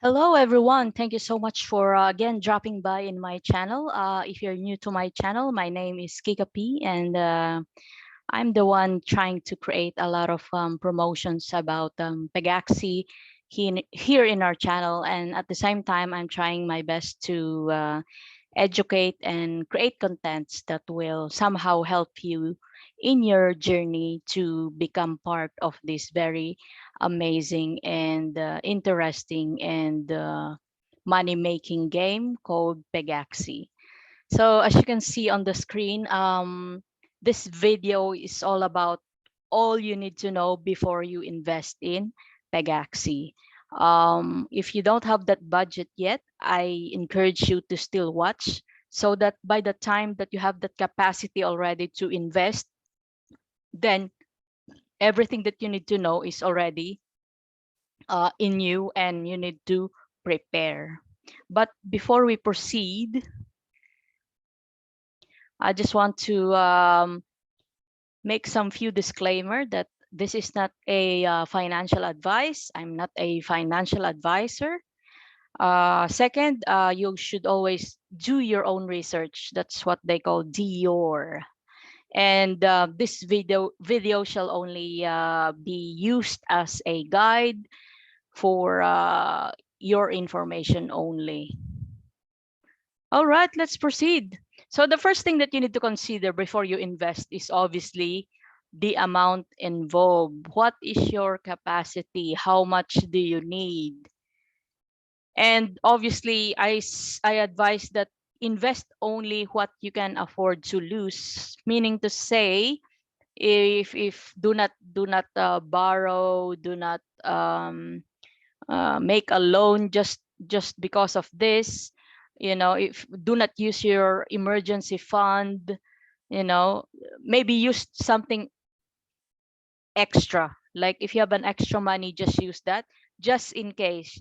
Hello, everyone. Thank you so much for again dropping by in my channel. If you're new to my channel, my name is Kika P, and I'm the one trying to create a lot of promotions about Pegaxy here in our channel. And at the same time, I'm trying my best to educate and create contents that will somehow help you in your journey to become part of this very amazing and interesting and money making game called Pegaxy. So as you can see on the screen, this video is all about all you need to know before you invest in Pegaxy. If you don't have that budget yet, I encourage you to still watch so that by the time that you have that capacity already to invest, then everything that you need to know is already in you and you need to prepare. But before we proceed, I just want to make some few disclaimer that this is not a financial advice. I'm not a financial advisor. Second, you should always do your own research. That's what they call DOR. And this video shall only be used as a guide for your information only. All right, let's proceed. So the first thing that you need to consider before you invest is obviously the amount involved. What is your capacity? How much do you need? And obviously, I advise that invest only what you can afford to lose, meaning to say, if do not borrow, do not make a loan just because of this. If do not use your emergency fund, you know maybe use something extra, like if you have an extra money, just use that just in case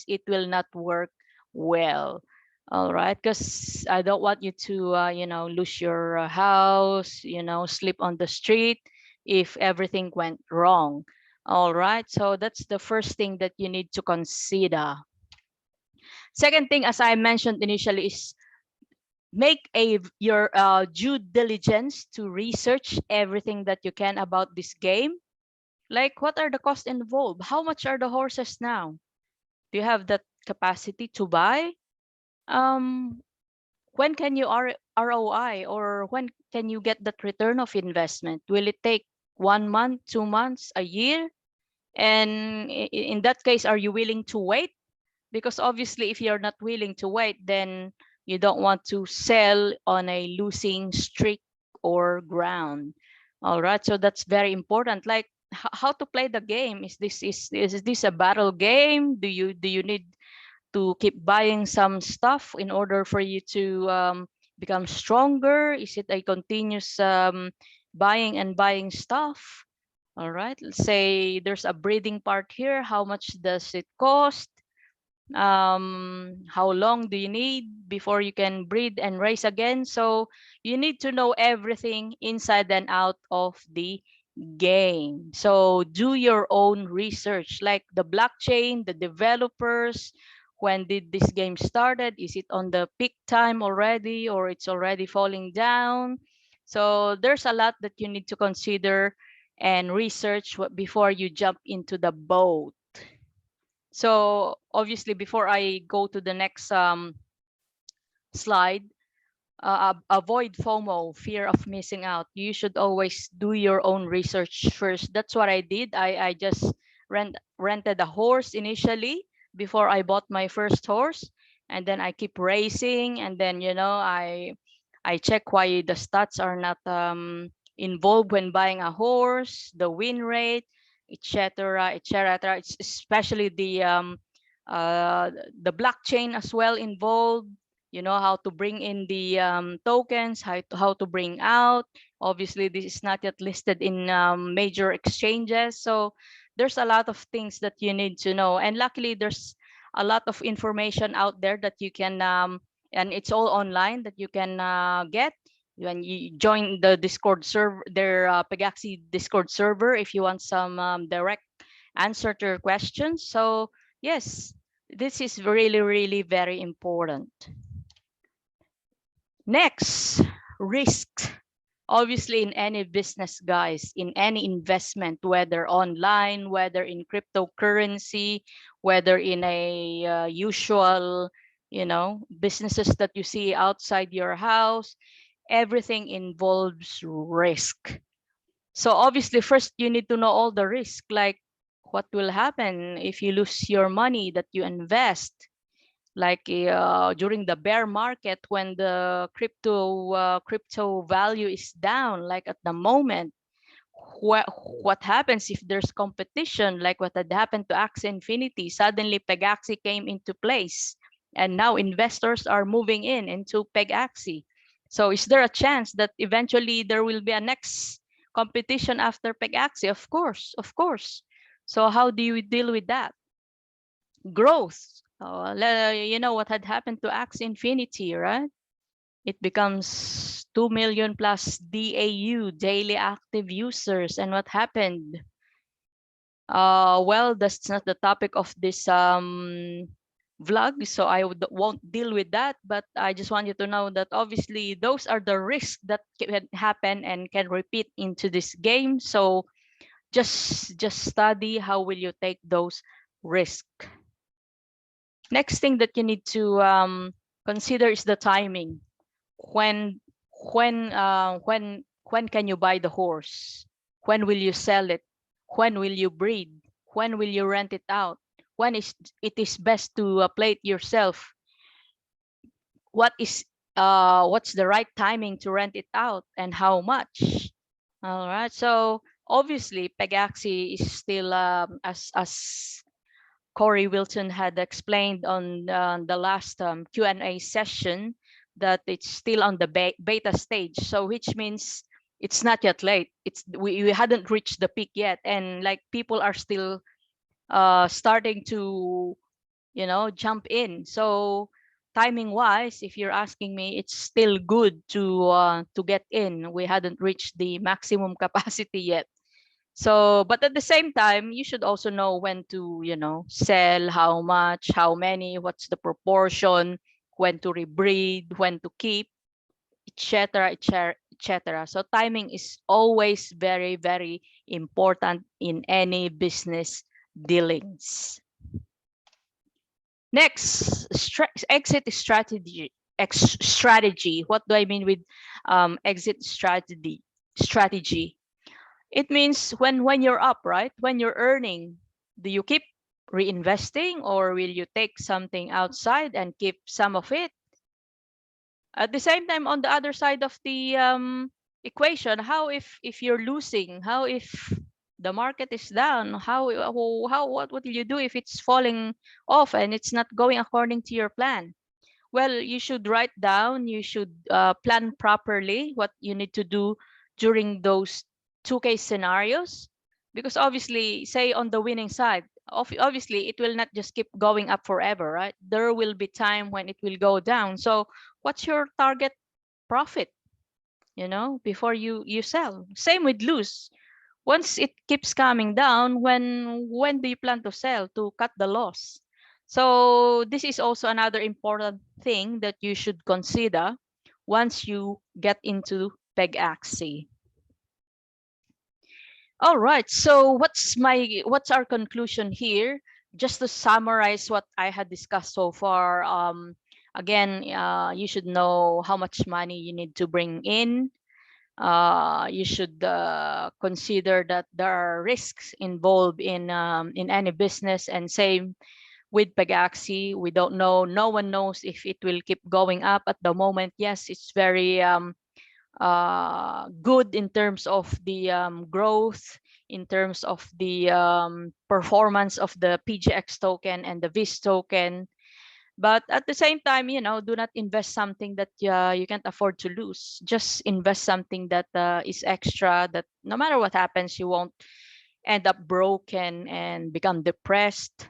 it will not work well. All right, because I don't want you to lose your house, sleep on the street if everything went wrong. All right, so that's the first thing that you need to consider. Second thing, as I mentioned initially, is make your due diligence to research everything that you can about this game. Like, what are the costs involved? How much are the horses now? Do you have that capacity to buy? Um, when can you ROI, or when can you get that return of investment? Will it take 1 month, 2 months, a year? And in that case, are you willing to wait? Because obviously, if you're not willing to wait, then you don't want to sell on a losing streak or ground. All right, so that's very important. Like, how to play the game. Is this a battle game? Do you need to keep buying some stuff in order for you to become stronger? Is it a continuous buying and buying stuff? All right, let's say there's a breeding part here. How much does it cost? How long do you need before you can breed and raise again? So you need to know everything inside and out of the game. So do your own research, like the blockchain, the developers. When did this game started? Is it on the peak time already, or it's already falling down? So there's a lot that you need to consider and research before you jump into the boat. So obviously, before I go to the next slide, avoid FOMO, fear of missing out. You should always do your own research first. That's what I did. I just rented a horse initially before I bought my first horse, and then I keep racing, and then I check why the stats are not involved when buying a horse, the win rate, etc., etc. It's especially the blockchain as well involved. How to bring in the tokens, how to bring out. Obviously, this is not yet listed in major exchanges, so there's a lot of things that you need to know. And luckily, there's a lot of information out there that you can and it's all online that you can get when you join the Discord server, their Pegaxy Discord server, if you want some direct answer to your questions. So yes, This is really, really very important. Next, risks. Obviously, in any business, guys, in any investment, whether online, whether in cryptocurrency, whether in a usual, businesses that you see outside your house, everything involves risk. So obviously, first you need to know all the risk, like what will happen if you lose your money that you invest, like during the bear market when the crypto value is down, like at the moment. What happens if there's competition, like what had happened to Axie Infinity? Suddenly Pegaxy came into place, and now investors are moving into Pegaxy. So is there a chance that eventually there will be a next competition after Pegaxy? Of course, of course. So how do you deal with that? Growth. You know what had happened to Axie Infinity, right? It becomes 2 million plus DAU, daily active users. And what happened? Well, that's not the topic of this vlog, so won't deal with that. But I just want you to know that obviously those are the risks that can happen and can repeat into this game. So just study how will you take those risks. Next thing that you need to consider is the timing. When when can you buy the horse? When will you sell it? When will you breed? When will you rent it out? When is it is best to play it yourself? What's the right timing to rent it out and how much? All right. So obviously Pegaxy is still as Corey Wilson had explained on the last Q&A session, that it's still on the beta stage. So which means it's not yet late. We hadn't reached the peak yet, and like people are still starting to jump in. So timing wise, if you're asking me, it's still good to get in. We hadn't reached the maximum capacity yet. So, but at the same time, you should also know when to, sell, how much, how many, what's the proportion, when to rebreed, when to keep, etc., etc., etc. So timing is always very, very important in any business dealings. Next, exit strategy. Strategy. What do I mean with exit strategy? Strategy. It means when you're up, right? When you're earning, do you keep reinvesting, or will you take something outside and keep some of it? At the same time, on the other side of the equation, how if you're losing? How if the market is down? What will you do if it's falling off and it's not going according to your plan? Well, you should write down, you should plan properly what you need to do during those two case scenarios. Because obviously, say on the winning side, obviously it will not just keep going up forever, right? There will be time when it will go down. So what's your target profit, before you sell? Same with lose. Once it keeps coming down, when do you plan to sell to cut the loss? So this is also another important thing that you should consider once you get into Pegaxy. All right, so what's our conclusion here? Just to summarize what I had discussed so far, again, you should know how much money you need to bring in. You should consider that there are risks involved in any business, and same with Pegaxy. We don't know. No one knows if it will keep going up at the moment. Yes, it's very good in terms of the growth, in terms of the performance of the PGX token and the VIS token. But at the same time, do not invest something that you can't afford to lose. Just invest something that is extra, that no matter what happens, you won't end up broken and become depressed.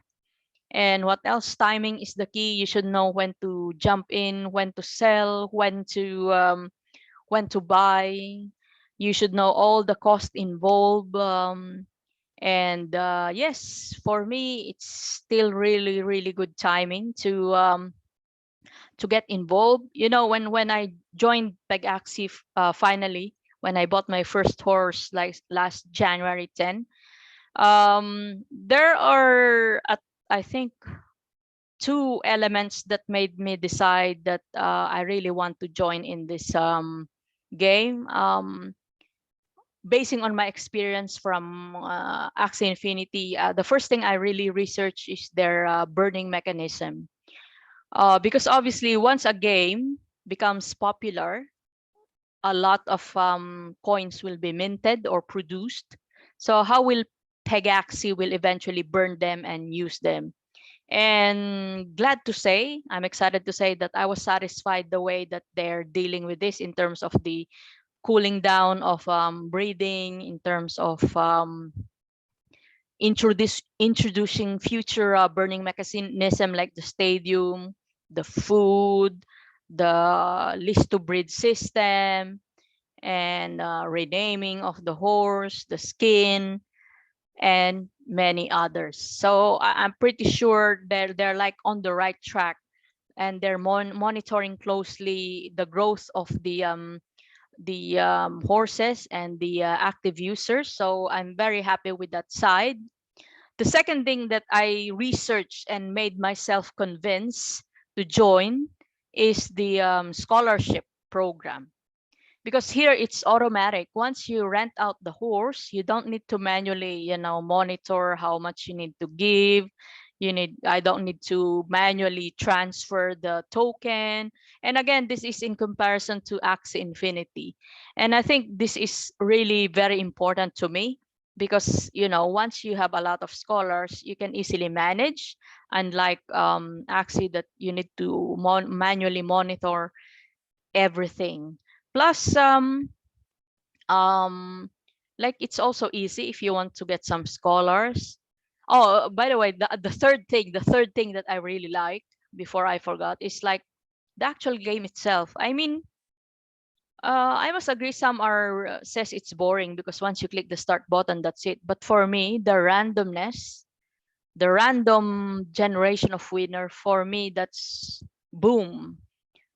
And what else? Timing is the key. You should know when to jump in, when to sell, when to buy. You should know all the cost involved, And yes, for me, it's still really, really good timing to get involved. You know, when I joined Pegaxy finally, when I bought my first horse like last January 10, there are I think two elements that made me decide that I really want to join in this game. Basing on my experience from Axie Infinity, the first thing I really researched is their burning mechanism. Because obviously, once a game becomes popular, a lot of coins will be minted or produced. So how will Pegaxy will eventually burn them and use them? And glad to say, I'm excited to say that I was satisfied the way that they're dealing with this in terms of the cooling down of breeding, in terms of introducing future burning mechanism like the stadium, the food, the list to breed system, and renaming of the horse, the skin, and many others. So I'm pretty sure they're like on the right track, and they're monitoring closely the growth of the horses and the active users. So I'm very happy with that side. The second thing that I researched and made myself convinced to join is the scholarship program, because here it's automatic. Once you rent out the horse, you don't need to manually, monitor how much you need to give. I don't need to manually transfer the token. And again, this is in comparison to Axie Infinity. And I think this is really very important to me because, once you have a lot of scholars, you can easily manage, unlike Axie that you need to manually monitor everything. Plus, um, like it's also easy if you want to get some scholars. Oh, by the way, the third thing that I really like, before I forgot, is like the actual game itself. I mean, I must agree, some are says it's boring because once you click the start button, that's it. But for me, the randomness, the random generation of winner, for me, that's boom.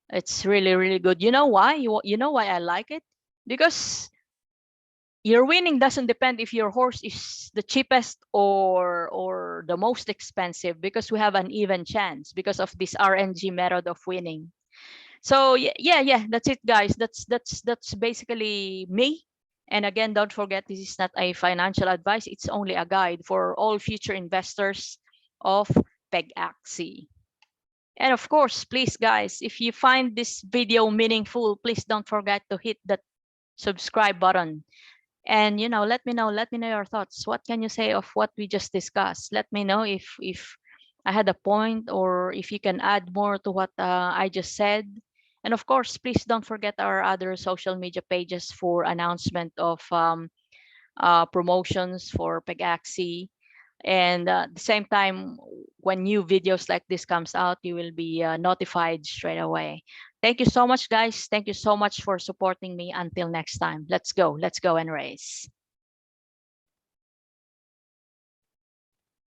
It's really, really good. You know why? You know why I like it? Because your winning doesn't depend if your horse is the cheapest or the most expensive, because we have an even chance because of this RNG method of winning. So yeah, that's it, guys. That's basically me. And again, don't forget, this is not a financial advice. It's only a guide for all future investors of Pegaxy. And of course, please, guys, if you find this video meaningful, please don't forget to hit that subscribe button. And let me know your thoughts. What can you say of what we just discussed? Let me know if I had a point, or if you can add more to what I just said. And of course, please don't forget our other social media pages for announcement of promotions for Pegaxy. And at the same time, when new videos like this comes out, you will be notified straight away. Thank you so much, guys. Thank you so much for supporting me. Until next time, let's go and race.